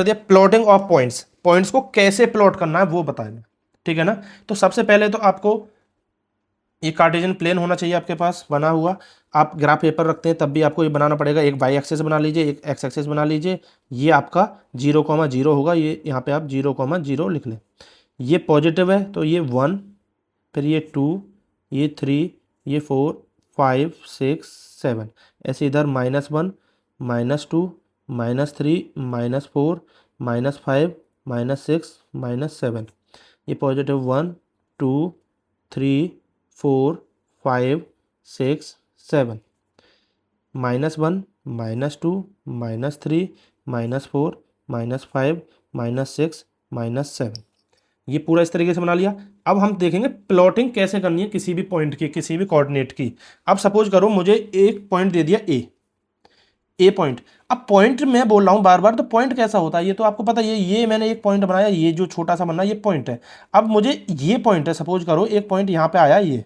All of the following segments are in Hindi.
दिया प्लॉटिंग ऑफ पॉइंट्स, पॉइंट्स को कैसे प्लॉट करना है वो बताएंगे, ठीक है ना। तो सबसे पहले तो आपको ये कार्टेशियन प्लेन होना चाहिए आपके पास बना हुआ। आप ग्राफ पेपर रखते हैं तब भी आपको ये बनाना पड़ेगा। एक वाई एक्सेस बना लीजिए, एक एक्स एक्सेस बना लीजिए। ये आपका 0,0 होगा, ये यहाँ पे आप 0,0 लिख लें। ये पॉजिटिव है तो ये 1, फिर ये 2, ये 3, ये 4, 5, 6, 7, ऐसे इधर -1, -2, -3, -4, -5, -6, -7। ये पॉजिटिव 1, 2, 3, 4, 5, 6, 7, -1, -2, -3, -4, -5, -6, -7। ये पूरा इस तरीके से बना लिया। अब हम देखेंगे प्लॉटिंग कैसे करनी है किसी भी पॉइंट की, किसी भी कोऑर्डिनेट की। अब सपोज करो मुझे एक पॉइंट दे दिया ए पॉइंट। अब पॉइंट मैं बोल रहा हूं बार बार, तो पॉइंट कैसा होता है ये तो आपको पता है। ये मैंने एक पॉइंट बनाया, ये जो छोटा सा बना ये पॉइंट है। अब मुझे ये पॉइंट है, सपोज करो एक पॉइंट यहां पे आया ये।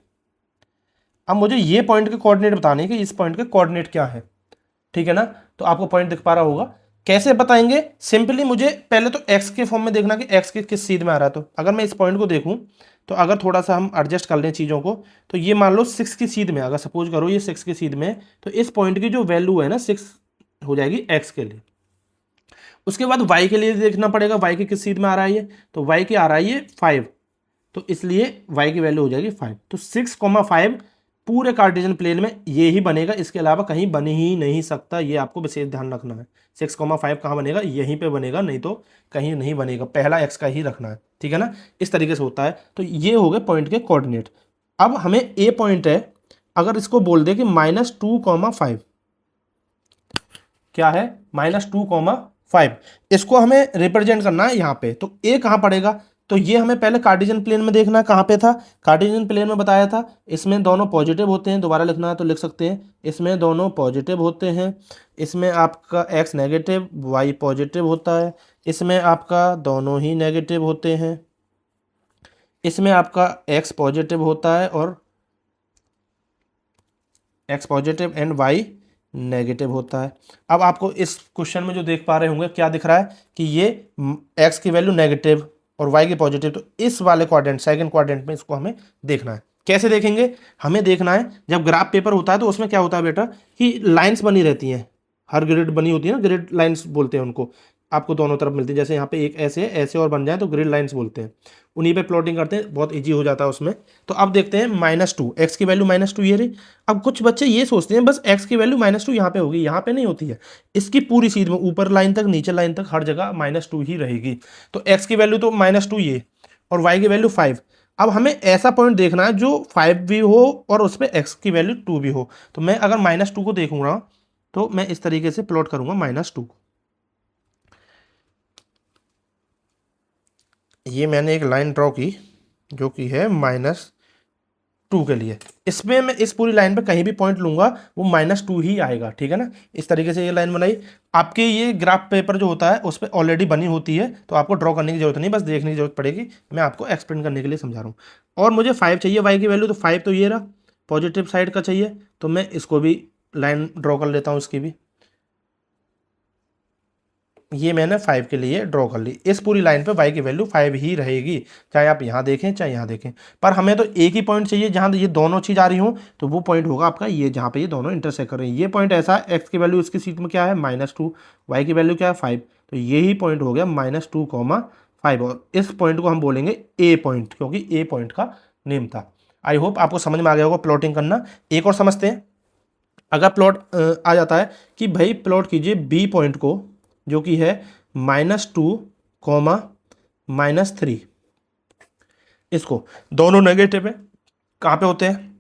अब मुझे ये पॉइंट के कोऑर्डिनेट बताने कि इस पॉइंट के कोऑर्डिनेट क्या है, ठीक है ना। तो आपको पॉइंट दिख पा रहा होगा। कैसे बताएंगे, सिंपली मुझे पहले तो एक्स के फॉर्म में देखना कि एक्स किस सीध में आ रहा है। तो अगर मैं इस पॉइंट को देखूं, तो अगर थोड़ा सा हम एडजस्ट कर लें चीज़ों को, तो ये मान लो 6 की सीध में, अगर सपोज करो ये 6 की सीध में, तो इस पॉइंट की जो वैल्यू है ना 6 हो जाएगी एक्स के लिए। उसके बाद वाई के लिए देखना पड़ेगा, वाई की किस सीध में आ रहा है ये, तो वाई की आ रहा है ये 5, तो इसलिए वाई की वैल्यू हो जाएगी 5। तो 6,5 पूरे कार्टेशियन प्लेन में ये ही बनेगा, इसके अलावा कहीं बन ही नहीं सकता। ये आपको विशेष ध्यान रखना है। 6,5 कहाँ बनेगा, यहीं पे बनेगा, नहीं तो कहीं नहीं बनेगा। पहला एक्स का ही रखना है, ठीक है ना। इस तरीके से होता है। तो ये हो गए पॉइंट के कोऑर्डिनेट। अब हमें ए पॉइंट है, अगर इसको बोल दे कि -2,5, क्या है -2,5, इसको हमें रिप्रेजेंट करना है यहाँ पे। तो ए कहाँ पड़ेगा, तो ये हमें पहले कार्टेशियन प्लेन में देखना है। कहाँ पे था, कार्टेशियन प्लेन में बताया था इसमें दोनों पॉजिटिव होते हैं। दोबारा लिखना है तो लिख सकते हैं, इसमें दोनों पॉजिटिव होते हैं। इसमें आपका एक्स नेगेटिव, वाई पॉजिटिव होता है। इसमें आपका दोनों ही नेगेटिव होते हैं। इसमें आपका एक्स पॉजिटिव होता है और X positive and Y negative होता है। अब आपको इस क्वेश्चन में जो देख पा रहे होंगे क्या दिख रहा है कि ये एक्स की वैल्यू नेगेटिव और वाई की पॉजिटिव। तो इस वाले क्वाड्रेंट, सेकंड क्वाड्रेंट में इसको हमें देखना है। कैसे देखेंगे, हमें देखना है जब ग्राफ पेपर होता है तो उसमें क्या होता है बेटा कि लाइंस बनी रहती हैं, हर ग्रिड बनी होती है ना, ग्रिड लाइंस बोलते हैं उनको। आपको दोनों तरफ मिलती है, जैसे यहाँ पे एक ऐसे ऐसे और बन जाए तो ग्रिड लाइंस बोलते हैं। उन्हीं पे प्लॉटिंग करते हैं, बहुत इजी हो जाता है उसमें। तो अब देखते हैं -2, एक्स की वैल्यू -2 ये रही। अब कुछ बच्चे ये सोचते हैं बस एक्स की वैल्यू -2 यहाँ पे होगी, यहाँ पे नहीं होती है। इसकी पूरी सीध में ऊपर लाइन तक नीचे लाइन तक हर जगह -2 ही रहेगी। तो एक्स की वैल्यू तो -2 ये, और वाई की वैल्यू 5। अब हमें ऐसा पॉइंट देखना है जो 5 भी हो और उस पर एक्स की वैल्यू 2 भी हो। तो मैं अगर -2 को देखूंगा तो मैं इस तरीके से प्लॉट करूंगा -2 को। ये मैंने एक लाइन ड्रॉ की जो कि है -2 के लिए। इसमें मैं इस पूरी लाइन पे कहीं भी पॉइंट लूंगा वो -2 ही आएगा, ठीक है ना। इस तरीके से ये लाइन बनाई। आपके ये ग्राफ पेपर जो होता है उस पर ऑलरेडी बनी होती है, तो आपको ड्रॉ करने की जरूरत नहीं, बस देखने की जरूरत पड़ेगी। मैं आपको एक्सप्लेन करने के लिए समझा रहा हूँ। और मुझे 5 चाहिए वाई की वैल्यू, तो 5 तो ये रहा पॉजिटिव साइड का चाहिए। तो मैं इसको भी लाइन ड्रॉ कर लेता हूँ इसकी भी। ये मैंने 5 के लिए ड्रॉ कर ली। इस पूरी लाइन पे y की वैल्यू 5 ही रहेगी, चाहे आप यहाँ देखें चाहे यहाँ देखें। पर हमें तो एक ही पॉइंट चाहिए जहाँ ये दोनों चीज़ आ रही हो, तो वो पॉइंट होगा आपका ये जहाँ पे ये दोनों इंटरसेक्ट कर रहे हैं। ये पॉइंट ऐसा है, x की वैल्यू इसकी सीट में क्या है -2, y की वैल्यू क्या है 5, तो यही पॉइंट हो गया -2,5। और इस पॉइंट को हम बोलेंगे ए पॉइंट, क्योंकि ए पॉइंट का नेम था। आई होप आपको समझ में आ गया होगा प्लॉटिंग करना। एक और समझते हैं। अगर प्लॉट आ जाता है कि भाई प्लॉट कीजिए बी पॉइंट को, जो कि है -2, -3। इसको दोनों नेगेटिव है, कहाँ पे होते हैं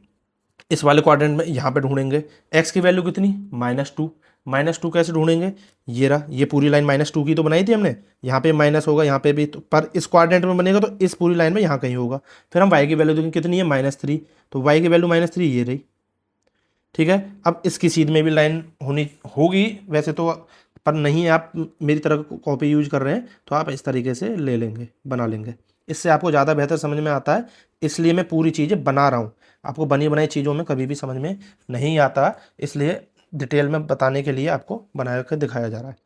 इस वाले क्वाड्रेंट में, यहाँ पे ढूंढेंगे। एक्स की वैल्यू कितनी -2, -2 कैसे ढूंढेंगे, ये रहा, ये पूरी लाइन -2 की तो बनाई थी हमने। यहाँ पे माइनस होगा, यहाँ पे भी तो, पर इस क्वाड्रेंट में बनेगा तो इस पूरी लाइन में यहाँ कहीं होगा। फिर हम वाई की वैल्यू देखेंगे कितनी है -3, तो वाई की वैल्यू -3 ये रही, ठीक है। अब इसकी सीध में भी लाइन होनी होगी वैसे तो, पर नहीं आप मेरी तरह कॉपी यूज कर रहे हैं तो आप इस तरीके से ले लेंगे, बना लेंगे। इससे आपको ज़्यादा बेहतर समझ में आता है, इसलिए मैं पूरी चीज़ें बना रहा हूँ। आपको बनी बनाई चीज़ों में कभी भी समझ में नहीं आता, इसलिए डिटेल में बताने के लिए आपको बना कर दिखाया जा रहा है।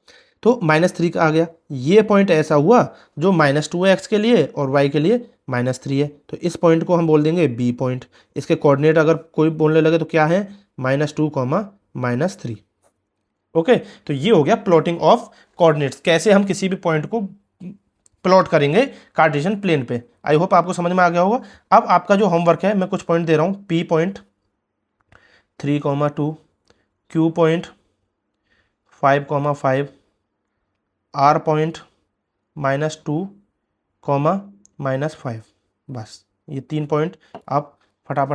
तो -3 का आ गया। ये पॉइंट ऐसा हुआ जो -2x के लिए और y के लिए -3 है, तो इस पॉइंट को हम बोल देंगे बी पॉइंट। इसके कोऑर्डिनेट अगर कोई बोलने लगे तो क्या है, -2, -3। ओके, तो ये हो गया प्लॉटिंग ऑफ कोऑर्डिनेट्स, कैसे हम किसी भी पॉइंट को प्लॉट करेंगे कार्टेशियन प्लेन पे। आई होप आपको समझ में आ गया होगा। अब आपका जो होमवर्क है, मैं कुछ पॉइंट दे रहा हूँ, P point 3, 2, Q point 5, 5, R point -2, -5। बस ये 3 पॉइंट आप फटाफट